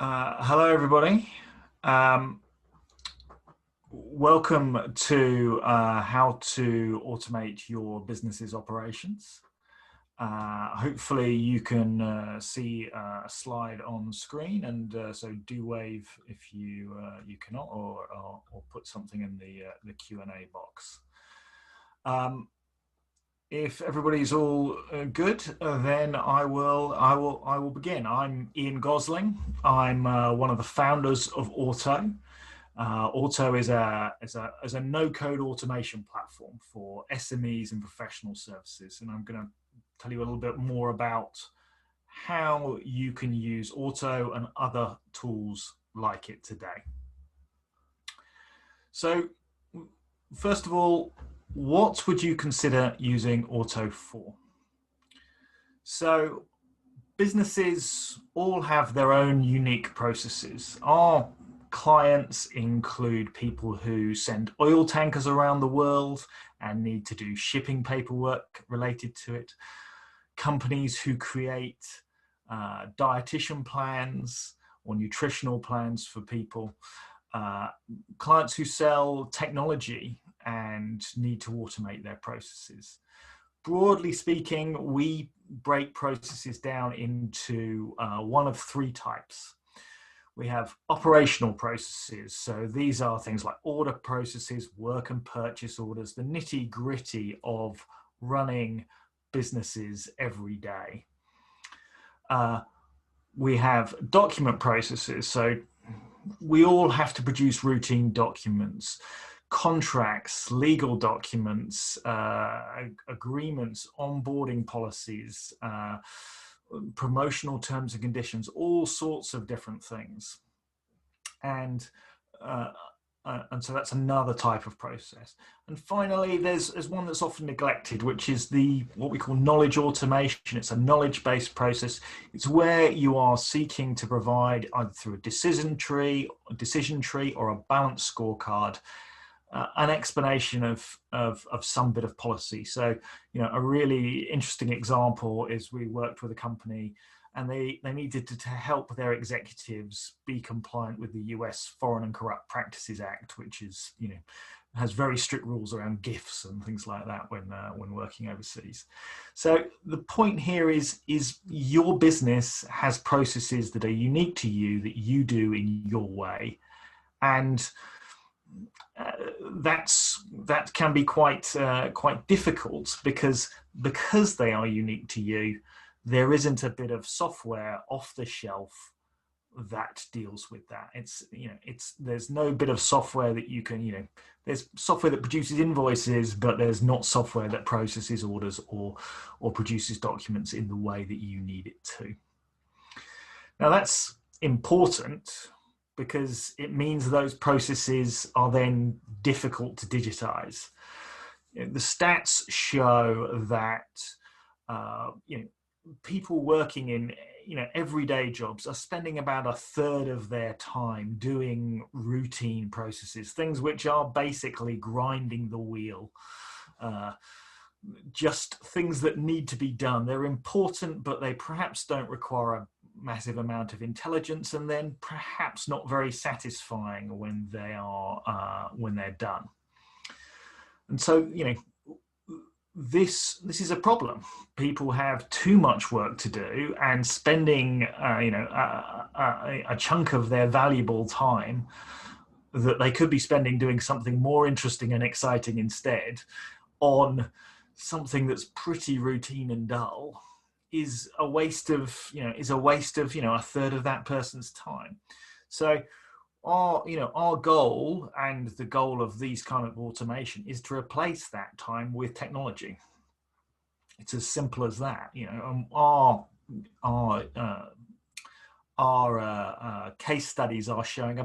Hello, everybody. Um, Welcome to How to Automate Your Business's Operations. Hopefully you can see a slide on screen, and so do wave if you cannot, or put something in the Q&A box. If everybody's all good, then I will begin. I'm Ian Gosling. I'm one of the founders of Auto. Auto is a no-code automation platform for SMEs and professional services, and I'm going to tell you a little bit more about how you can use Auto and other tools like it today. So, first of all, what would you consider using Auto for? So, businesses all have their own unique processes. Our clients include people who send oil tankers around the world and need to do shipping paperwork related to it, companies who create dietitian plans or nutritional plans for people, clients who sell technology and need to automate their processes. Broadly speaking, we break processes down into one of three types. We have operational processes. So these are things like order processes, work and purchase orders, the nitty-gritty of running businesses every day. We have document processes. So we all have to produce routine documents, contracts, legal documents, agreements, onboarding policies, promotional terms and conditions, all sorts of different things. And so that's another type of process. And finally, there's one that's often neglected, which is what we call knowledge automation. It's a knowledge-based process. It's where you are seeking to provide, either through a decision tree or a balanced scorecard, an explanation of some bit of policy. So, a really interesting example is we worked with a company and they needed to help their executives be compliant with the US Foreign and Corrupt Practices Act, which is, has very strict rules around gifts and things like that when working overseas. So the point here is your business has processes that are unique to you, that you do in your way. And that can be quite difficult because they are unique to you. There isn't a bit of software off the shelf that deals with that. There's no bit of software that you can, there's software that produces invoices, but there's not software that processes orders or produces documents in the way that you need it to. Now that's important because it means those processes are then difficult to digitize. The stats show that people working in everyday jobs are spending about a third of their time doing routine processes, things which are basically grinding the wheel, just things that need to be done. They're important, but they perhaps don't require a massive amount of intelligence, and then perhaps not very satisfying when they're done. And so, this is a problem. People have too much work to do, and spending a chunk of their valuable time that they could be spending doing something more interesting and exciting instead on something that's pretty routine and dull is a waste of a third of that person's time. So our goal, and the goal of these kind of automation, is to replace that time with technology. It's as simple as that. Our case studies are showing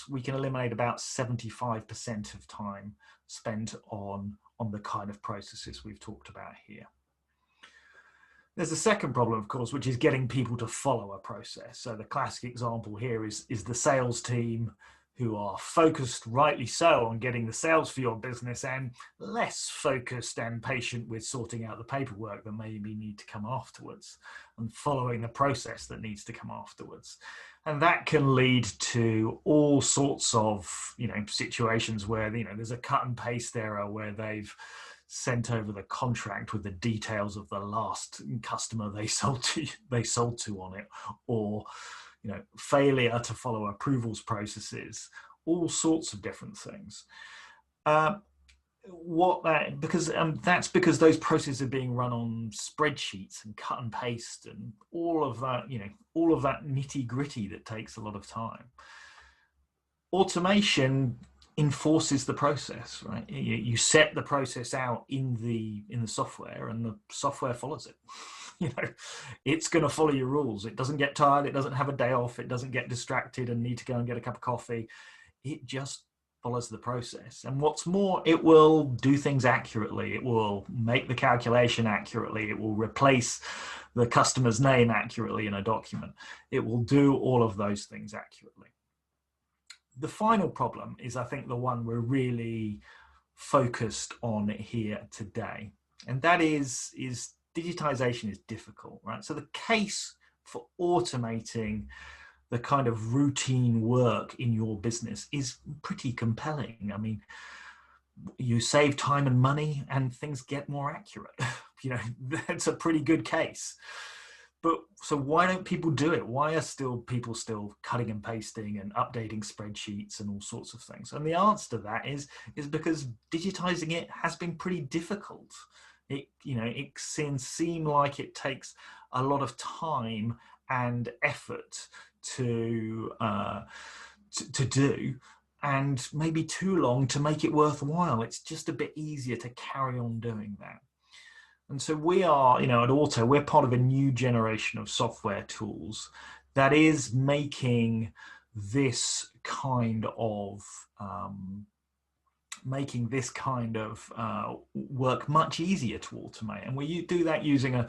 we can eliminate about 75% of time spent on the kind of processes we've talked about here. There's a second problem, of course, which is getting people to follow a process. So the classic example here is the sales team who are focused, rightly so, on getting the sales for your business, and less focused and patient with sorting out the paperwork that maybe need to come afterwards and following the process that needs to come afterwards. And that can lead to all sorts of, situations where, there's a cut and paste error where they've sent over the contract with the details of the last customer they sold to on it, or failure to follow approvals processes, all sorts of different things. That's because those processes are being run on spreadsheets and cut and paste and all of that, all of that nitty gritty that takes a lot of time. Automation enforces the process, right? You set the process out in the software, and the software follows it. It's going to follow your rules. It doesn't get tired. It doesn't have a day off. It doesn't get distracted and need to go and get a cup of coffee. It just follows the process. And what's more, it will do things accurately. It will make the calculation accurately. It will replace the customer's name accurately in a document. It will do all of those things accurately. The final problem is, I think, the one we're really focused on here today. And that is digitization is difficult, right? So the case for automating the kind of routine work in your business is pretty compelling. I mean, you save time and money and things get more accurate. That's a pretty good case. But so why don't people do it? Why are people still cutting and pasting and updating spreadsheets and all sorts of things? And the answer to that is because digitizing it has been pretty difficult. It can seem like it takes a lot of time and effort to do, and maybe too long to make it worthwhile. It's just a bit easier to carry on doing that. And so we are, at Auto, we're part of a new generation of software tools that is making this kind of work much easier to automate. And we do that using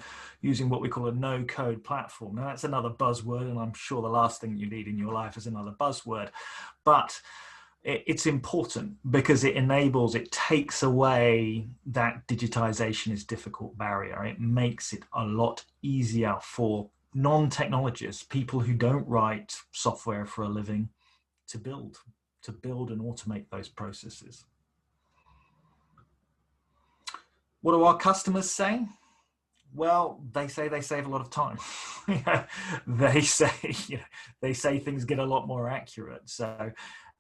what we call a no-code platform. Now, that's another buzzword, and I'm sure the last thing you need in your life is another buzzword. But it's important because it takes away that digitization is difficult barrier. It makes it a lot easier for non-technologists, people who don't write software for a living, to build and automate those processes. What do our customers say? Well, they say they save a lot of time. They say things get a lot more accurate. So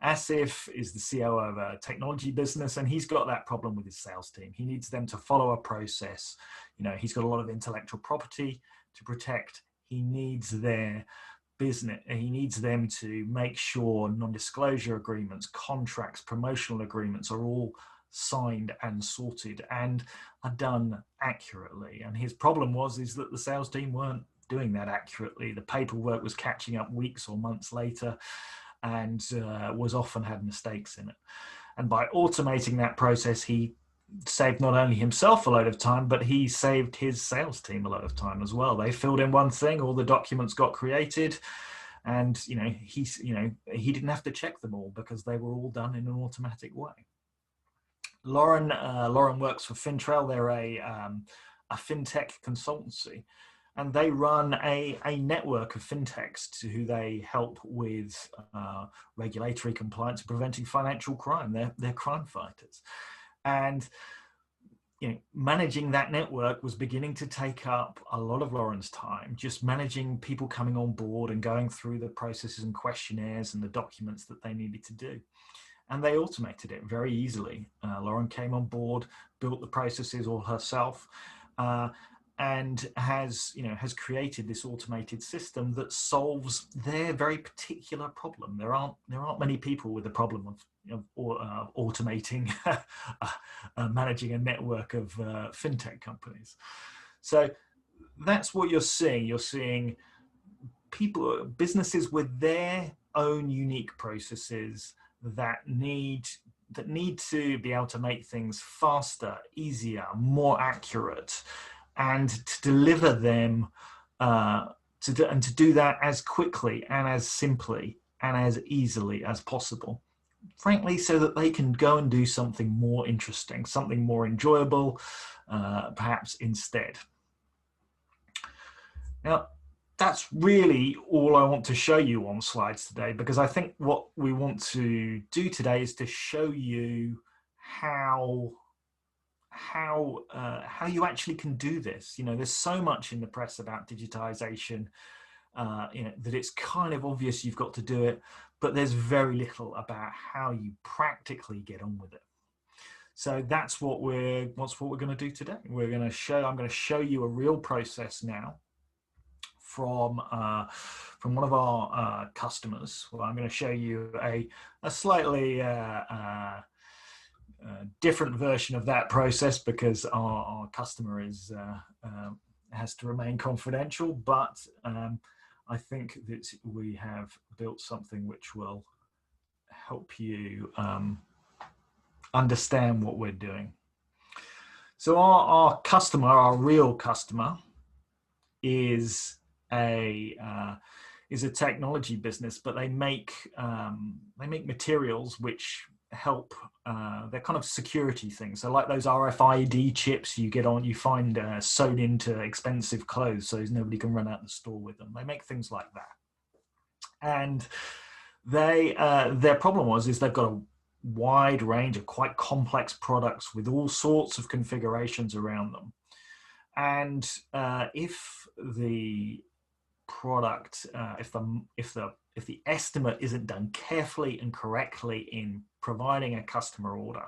Asif is the CEO of a technology business, and he's got that problem with his sales team. He needs them to follow a process. He's got a lot of intellectual property to protect. He needs their business. He needs them to make sure non-disclosure agreements, contracts, promotional agreements are all signed and sorted and are done accurately. And his problem is that the sales team weren't doing that accurately. The paperwork was catching up weeks or months later, and was often had mistakes in it. And by automating that process, he saved not only himself a load of time, but he saved his sales team a load of time as well. They filled in one thing, all the documents got created, and he didn't have to check them all because they were all done in an automatic way. Lauren works for Fintrail. They're a fintech consultancy, and they run a network of fintechs who they help with regulatory compliance and preventing financial crime. They're crime fighters. And managing that network was beginning to take up a lot of Lauren's time, just managing people coming on board and going through the processes and questionnaires and the documents that they needed to do. And they automated it very easily. Lauren came on board, built the processes all herself, and has created this automated system that solves their very particular problem. There aren't many people with the problem of automating, managing a network of fintech companies. So that's what you're seeing. You're seeing businesses with their own unique processes that need to be able to make things faster, easier, more accurate, and to deliver them, to do that as quickly and as simply and as easily as possible. Frankly, so that they can go and do something more interesting, something more enjoyable, perhaps instead. Now, that's really all I want to show you on slides today, because I think what we want to do today is to show you how you actually can do this. You know, there's so much in the press about digitization, you know, that it's kind of obvious you've got to do it, but there's very little about how you practically get on with it. So that's what we're going to do today. I'm going to show you a real process now from one of our customers. Well, I'm going to show you a slightly different version of that process, because our customer has to remain confidential, but I think that we have built something which will help you understand what we're doing. So our customer, our real customer, is a technology business, but they make materials which help. They're kind of security things. So like those RFID chips you find sewn into expensive clothes, so nobody can run out the store with them. They make things like that, and their problem is they've got a wide range of quite complex products with all sorts of configurations around them. And if the product, if the estimate isn't done carefully and correctly in providing a customer order,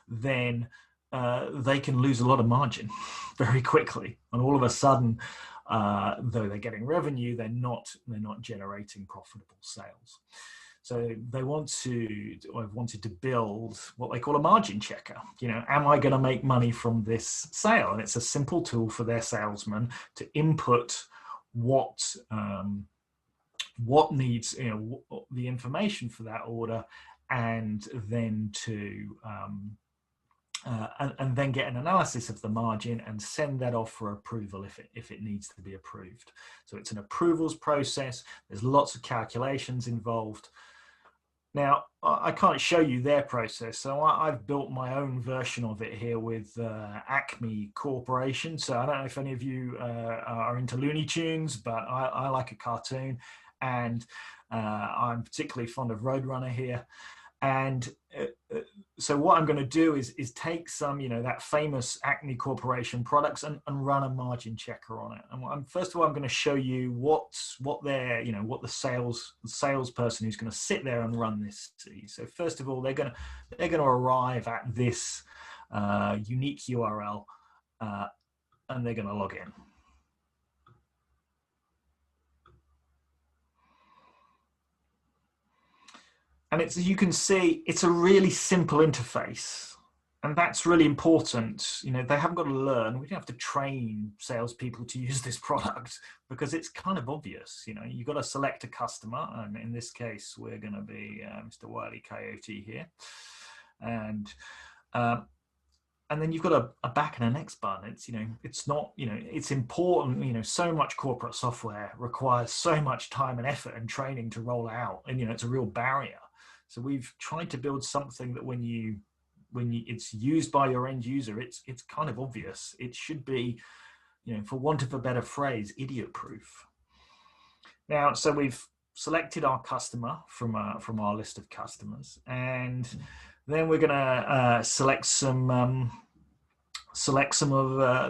then they can lose a lot of margin very quickly. And all of a sudden, though they're getting revenue, they're not generating profitable sales. So they wanted to build what they call a margin checker. You know, am I going to make money from this sale? And it's a simple tool for their salesman to input what needs, you know, the information for that order, and then to and then get an analysis of the margin and send that off for approval if it needs to be approved. So it's an approvals process. There's lots of calculations involved. Now, I can't show you their process, so I've built my own version of it here with Acme Corporation. So I don't know if any of you are into Looney Tunes, but I like a cartoon, and I'm particularly fond of Roadrunner here. And so what I'm going to do is take some, you know, that famous Acme Corporation products and run a margin checker on it. And first of all, I'm going to show you what the salesperson who's going to sit there and run this sees. So first of all, they're going to arrive at this unique URL, and they're going to log in. And as you can see, it's a really simple interface, and that's really important. You know, they haven't got to learn. We don't have to train salespeople to use this product, because it's kind of obvious. You know, you've got to select a customer, and in this case, we're going to be Mr. Wile E. Coyote here, and then you've got a back and a next button. It's, you know, it's not, you know, it's important. You know, so much corporate software requires so much time and effort and training to roll out, and you know, it's a real barrier. So we've tried to build something that when it's used by your end user, it's kind of obvious. It should be, you know, for want of a better phrase, idiot proof. Now, so we've selected our customer from our list of customers, and then we're going to select some of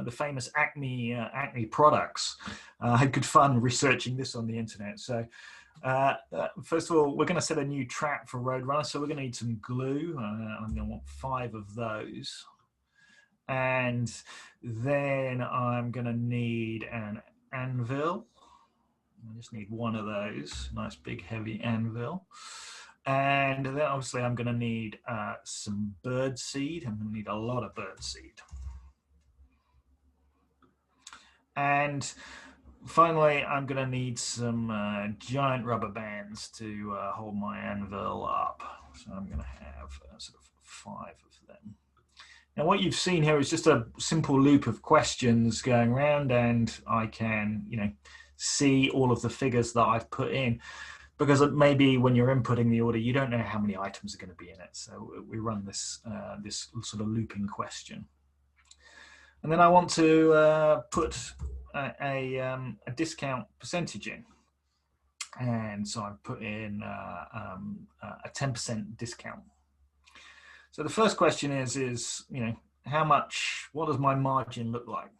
the famous Acme products. I had good fun researching this on the internet. So first of all, we're going to set a new trap for Roadrunner. So we're going to need some glue. I'm going to want 5 of those. And then I'm going to need an anvil. I just need 1 of those. Nice big heavy anvil. And then obviously I'm going to need some bird seed. I'm going to need a lot of bird seed. And finally, I'm going to need some giant rubber bands to hold my anvil up. So I'm going to have sort of 5 of them. Now, what you've seen here is just a simple loop of questions going around, and I can, you know, see all of the figures that I've put in. because maybe when you're inputting the order, you don't know how many items are going to be in it. So we run this, this sort of looping question. And then I want to put a discount percentage in. And so I put in a 10% discount. So the first question is, you know, how much, what does my margin look like?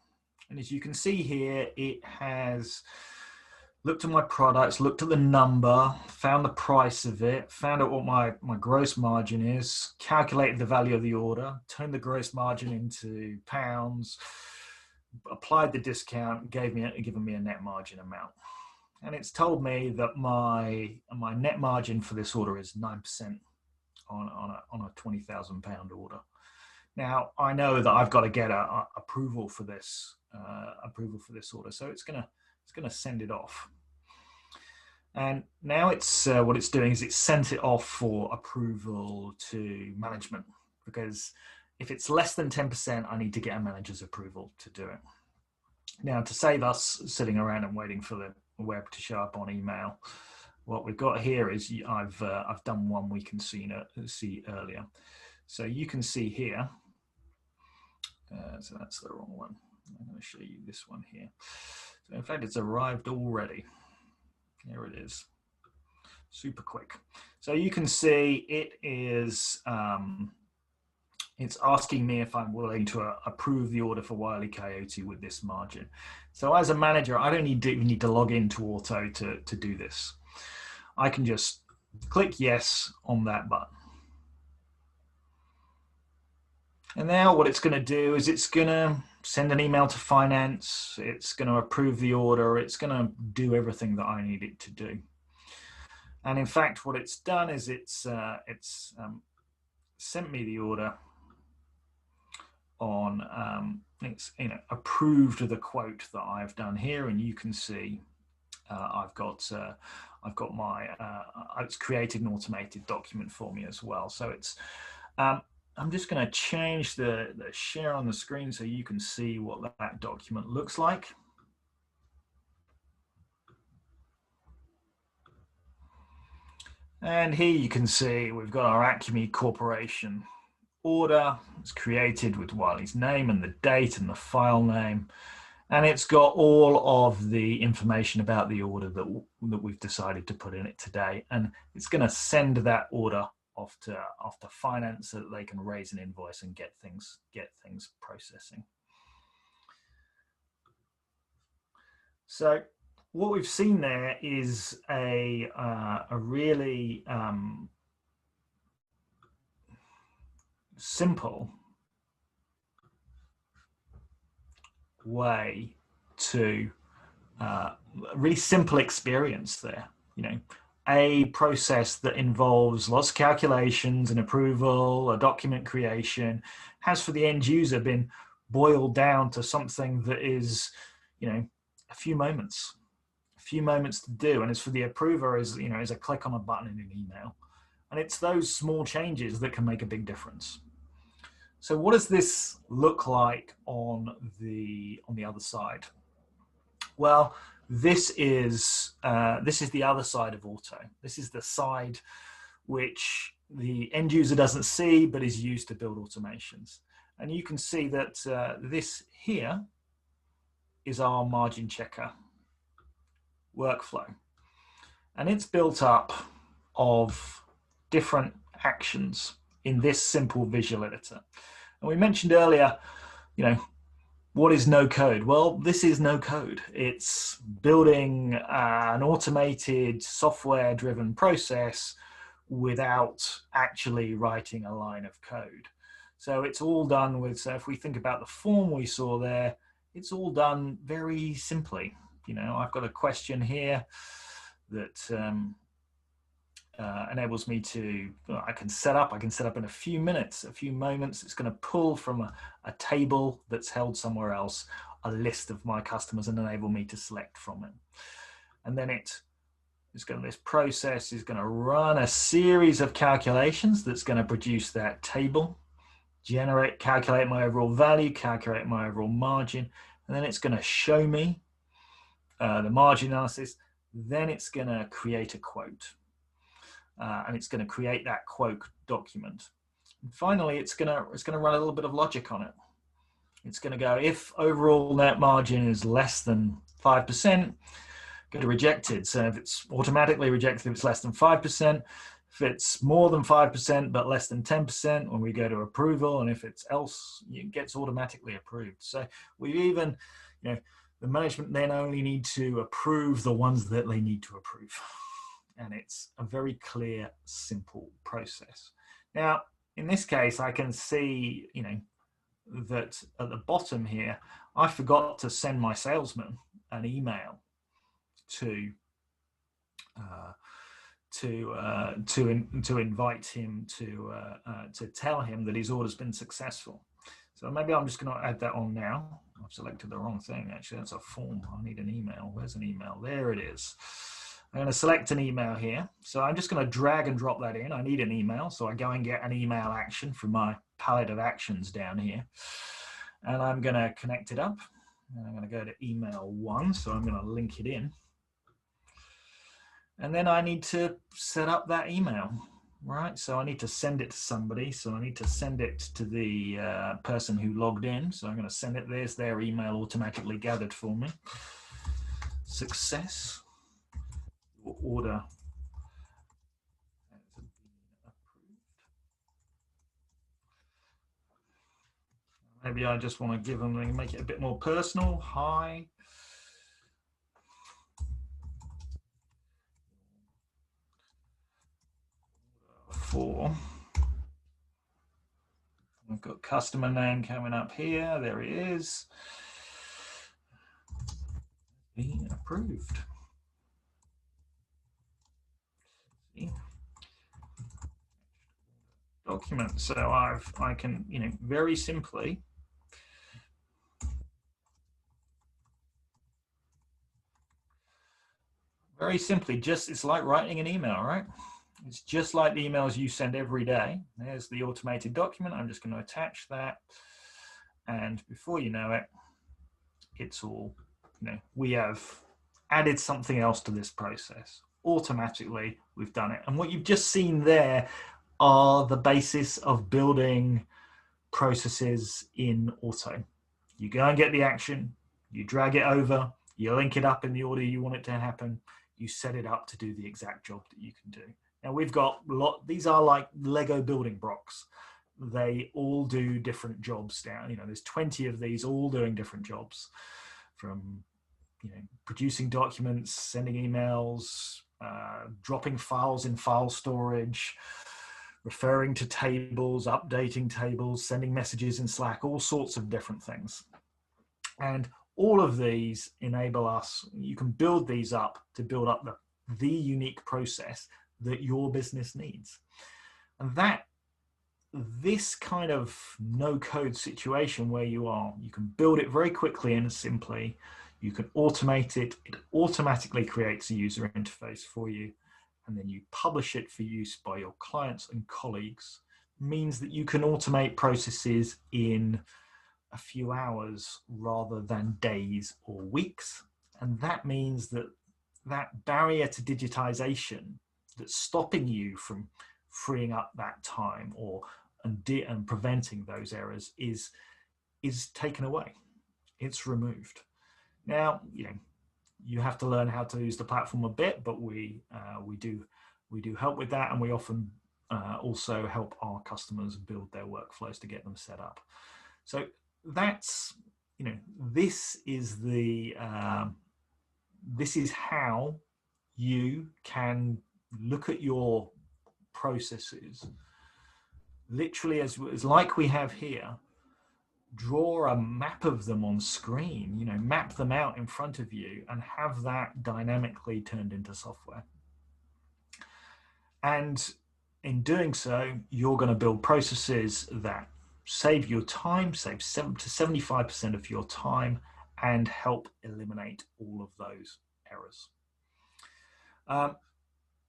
And as you can see here, it has looked at my products, looked at the number, found the price of it, found out what my gross margin is, calculated the value of the order, turned the gross margin into pounds, applied the discount, given me a net margin amount. And it's told me that my net margin for this order is 9% on a £20,000 order. Now I know that I've got to get a approval for this order, so it's gonna send it off. And now it's what it's doing is it's sent it off for approval to management, because if it's less than 10%, I need to get a manager's approval to do it. Now, to save us sitting around and waiting for the web to show up on email, what we've got here is I've done one we can see earlier. So you can see here. So that's the wrong one. I'm going to show you this one here. So in fact, it's arrived already. Here it is. Super quick. So you can see it is. It's asking me if I'm willing to approve the order for Wile E. Coyote with this margin. So as a manager, I don't even need to log into Auto to do this. I can just click yes on that button. And now what it's going to do is it's going to send an email to finance. It's going to approve the order. It's going to do everything that I need it to do. And in fact, what it's done is it's sent me the order on, it's approved the quote that I've done here, and you can see I've got my it's created an automated document for me as well. So it's I'm just going to change the share on the screen so you can see what that document looks like. And here you can see we've got our Acme Corporation order. It's created with Wiley's name and the date and the file name. And it's got all of the information about the order that we've decided to put in it today. And it's going to send that order off to finance so that they can raise an invoice and get things processing. So what we've seen there is a really simple way to a really simple experience there. You know, a process that involves lots of calculations and approval, a document creation, has for the end user been boiled down to something that is, you know, a few moments to do, and it's for the approver is, you know, is a click on a button in an email. And it's those small changes that can make a big difference. So what does this look like on the other side? Well, this is the other side of Auto. This is the side which the end user doesn't see but is used to build automations. And you can see that this here is our margin checker workflow. And it's built up of different actions in this simple visual editor. And we mentioned earlier, you know, what is no code? Well, this is no code. It's building an automated software-driven process without actually writing a line of code. So it's all done with, so if we think about the form we saw there, it's all done very simply. You know, I've got a question here that enables me to, I can set up in a few minutes, a few moments. It's going to pull from a table that's held somewhere else a list of my customers and enable me to select from it. And then this process is going to run a series of calculations that's going to produce that table, calculate my overall value, calculate my overall margin, and then it's going to show me the margin analysis. Then it's going to create a quote, and it's going to create that quote document. And finally, it's going to run a little bit of logic on it. It's going to go, if overall net margin is less than 5%, go to rejected. So if it's automatically rejected, if it's less than 5%, if it's more than 5% but less than 10%, when we go to approval, and if it's else, it gets automatically approved. So we've even, the management then only need to approve the ones that they need to approve. And it's a very clear, simple process. Now, in this case, I can see, that at the bottom here, I forgot to send my salesman an email to invite him to tell him that his order's been successful. So maybe I'm just going to add that on now. I've selected the wrong thing, actually. That's a form. I need an email. Where's an email? There it is. I'm going to select an email here. So I'm just going to drag and drop that in. I need an email. So I go and get an email action from my palette of actions down here. And I'm going to connect it up. And I'm going to go to email 1. So I'm going to link it in. And then I need to set up that email, right? So I need to send it to somebody. So I need to send it to the person who logged in. So I'm going to send it. There's their email automatically gathered for me. Success. Order. Maybe I just want to give them, make it a bit more personal. Hi. For. I've got customer name coming up here. There he is. Being approved. See? Document. So I can, very simply just, it's like writing an email, right? It's just like the emails you send every day. There's the automated document. I'm just going to attach that. And before you know it, it's all, we have added something else to this process. Automatically, we've done it. And what you've just seen there are the basis of building processes in Auto. You go and get the action, you drag it over, you link it up in the order you want it to happen, you set it up to do the exact job that you can do. Now we've got these are like Lego building blocks. They all do different jobs down. There's 20 of these all doing different jobs, from producing documents, sending emails, dropping files in file storage, referring to tables, updating tables, sending messages in Slack, all sorts of different things. And all of these enable us, you can build these up to build up the unique process that your business needs. And this kind of no-code situation where you can build it very quickly and simply, you can automate it, it automatically creates a user interface for you, and then you publish it for use by your clients and colleagues, means that you can automate processes in a few hours rather than days or weeks. And that means that that barrier to digitization that's stopping you from freeing up that time and preventing those errors is taken away. It's removed. Now, you have to learn how to use the platform a bit, but we do help with that, and we often also help our customers build their workflows to get them set up. So that's, this is how you can look at your processes literally as like we have here. Draw a map of them on screen, map them out in front of you and have that dynamically turned into software. And in doing so, you're going to build processes that save your time, save 7 to 75% of your time, and help eliminate all of those errors.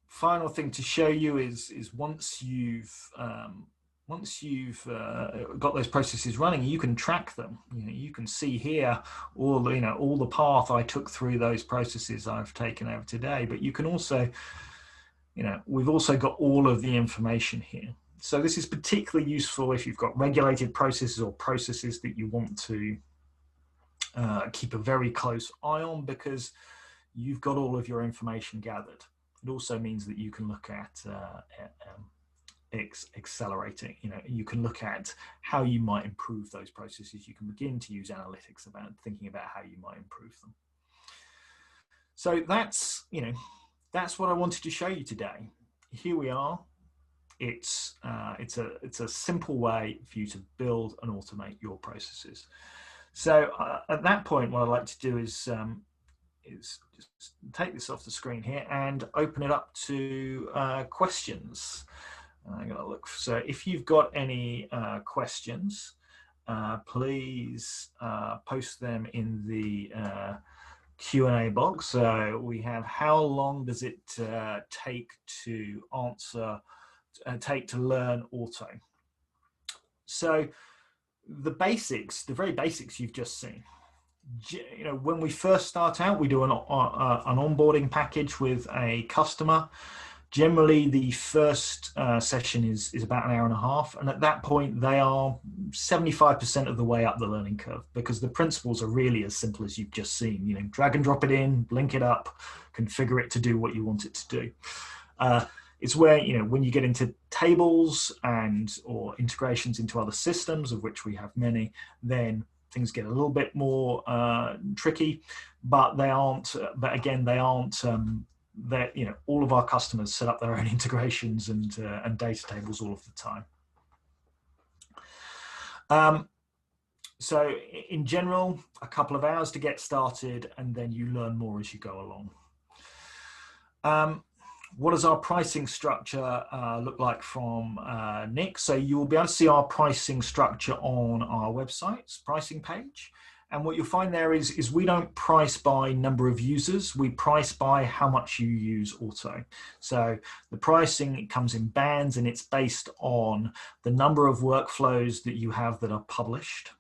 Final thing to show you is once you've once you've got those processes running, you can track them. You can see here all the path I took through those processes I've taken over today. But you can also, we've also got all of the information here. So this is particularly useful if you've got regulated processes or processes that you want to keep a very close eye on, because you've got all of your information gathered. It also means that you can look at accelerating. You can look at how you might improve those processes. You can begin to use analytics about thinking about how you might improve them. So that's what I wanted to show you today. Here we are. It's a simple way for you to build and automate your processes. So at that point, what I'd like to do is just take this off the screen here and open it up to questions. I'm going to look. So if you've got any questions, please post them in the Q&A box. So we have, how long does it take to learn auto? So the very basics you've just seen. When we first start out, we do an onboarding package with a customer. Generally, the first session is about an hour and a half. And at that point, they are 75% of the way up the learning curve, because the principles are really as simple as you've just seen. Drag and drop it in, link it up, configure it to do what you want it to do. It's where, when you get into tables or integrations into other systems, of which we have many, then things get a little bit more tricky, but they aren't. But again, they aren't. That all of our customers set up their own integrations and data tables all of the time. So in general, a couple of hours to get started, and then you learn more as you go along. What does our pricing structure look like from Nick? So you will be able to see our pricing structure on our website's pricing page. And what you'll find there is we don't price by number of users. We price by how much you use auto. So the pricing, it comes in bands, and it's based on the number of workflows that you have that are published,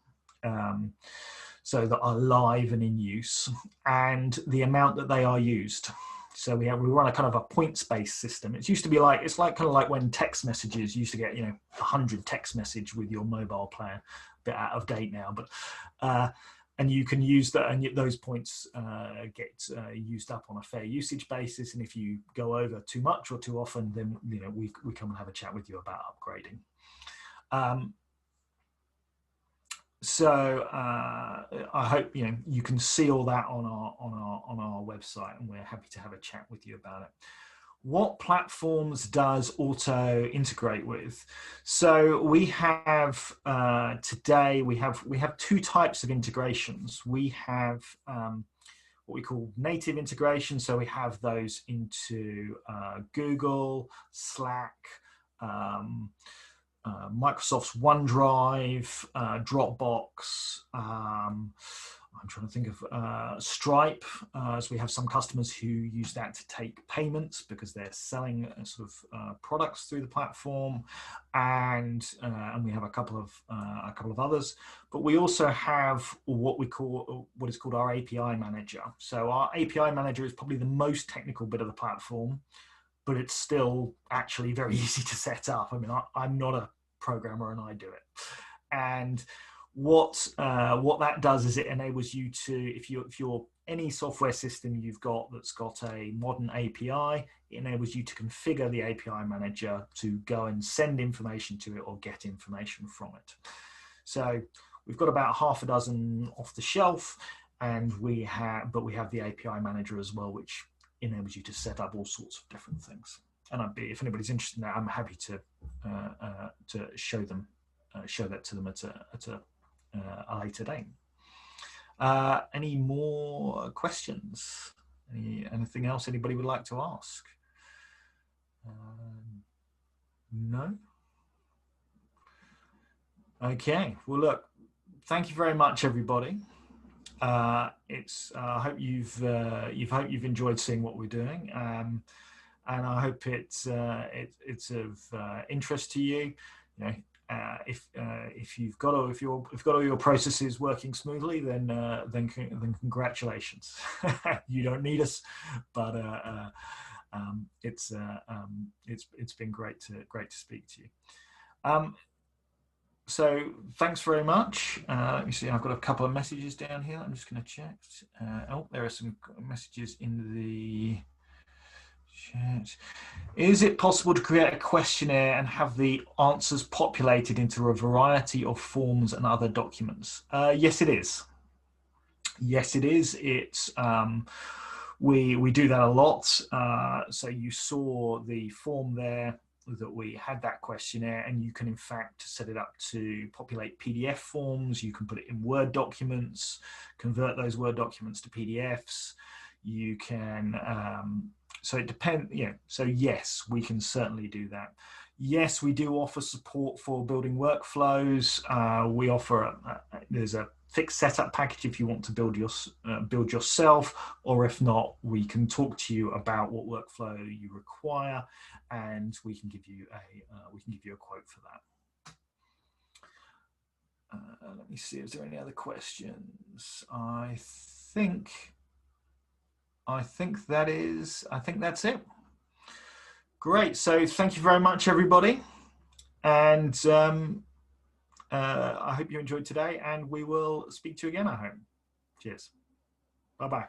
so that are live and in use, and the amount that they are used. So we run a kind of a points-based system. It's kind of like when text messages used to get 100 text message with your mobile plan. A bit out of date now, but and you can use that, and those points get used up on a fair usage basis. And if you go over too much or too often, then we come and have a chat with you about upgrading. So I hope you can see all that on our website, and we're happy to have a chat with you about it. What platforms does auto integrate with? So we have today we have two types of integrations. We have what we call native integration. So we have those into Google, Slack, Microsoft's OneDrive, Dropbox. I'm trying to think of Stripe, as we have some customers who use that to take payments because they're selling sort of products through the platform, and we have a couple of others. But we also have what is called our API manager. So our API manager is probably the most technical bit of the platform, but it's still actually very easy to set up. I mean, I'm not a programmer, and I do it. And what that does is it enables you to, if you're any software system you've got that's got a modern API, it enables you to configure the API manager to go and send information to it or get information from it. So we've got about half a dozen off the shelf, and we have the API manager as well, which enables you to set up all sorts of different things. And if anybody's interested in that, I'm happy to show that to them at a later date. Any more questions? Anything else anybody would like to ask? No? Okay. Well, look, thank you very much, everybody. I hope you've enjoyed seeing what we're doing, and I hope it's of interest to you. if you've got all your processes working smoothly, then congratulations. You don't need us, but it's been great to speak to you. So thanks very much. Let me see, I've got a couple of messages down here. I'm just going to check. Oh, there are some messages in the chat. Is it possible to create a questionnaire and have the answers populated into a variety of forms and other documents? Yes, it is. Yes, it is. It's we do that a lot. So you saw the form there that we had that questionnaire, and you can in fact set it up to populate PDF forms. You can put it in Word documents, convert those Word documents to PDFs. You can, so it depends, so yes, we can certainly do that. Yes, we do offer support for building workflows. We offer, there's a fixed setup package if you want to build yourself, or if not, we can talk to you about what workflow you require, and we can give you a quote for that. Let me see, is there any other questions? I think that's it. Great, so thank you very much, everybody, and I hope you enjoyed today, and we will speak to you again, I hope. Cheers. Bye-bye.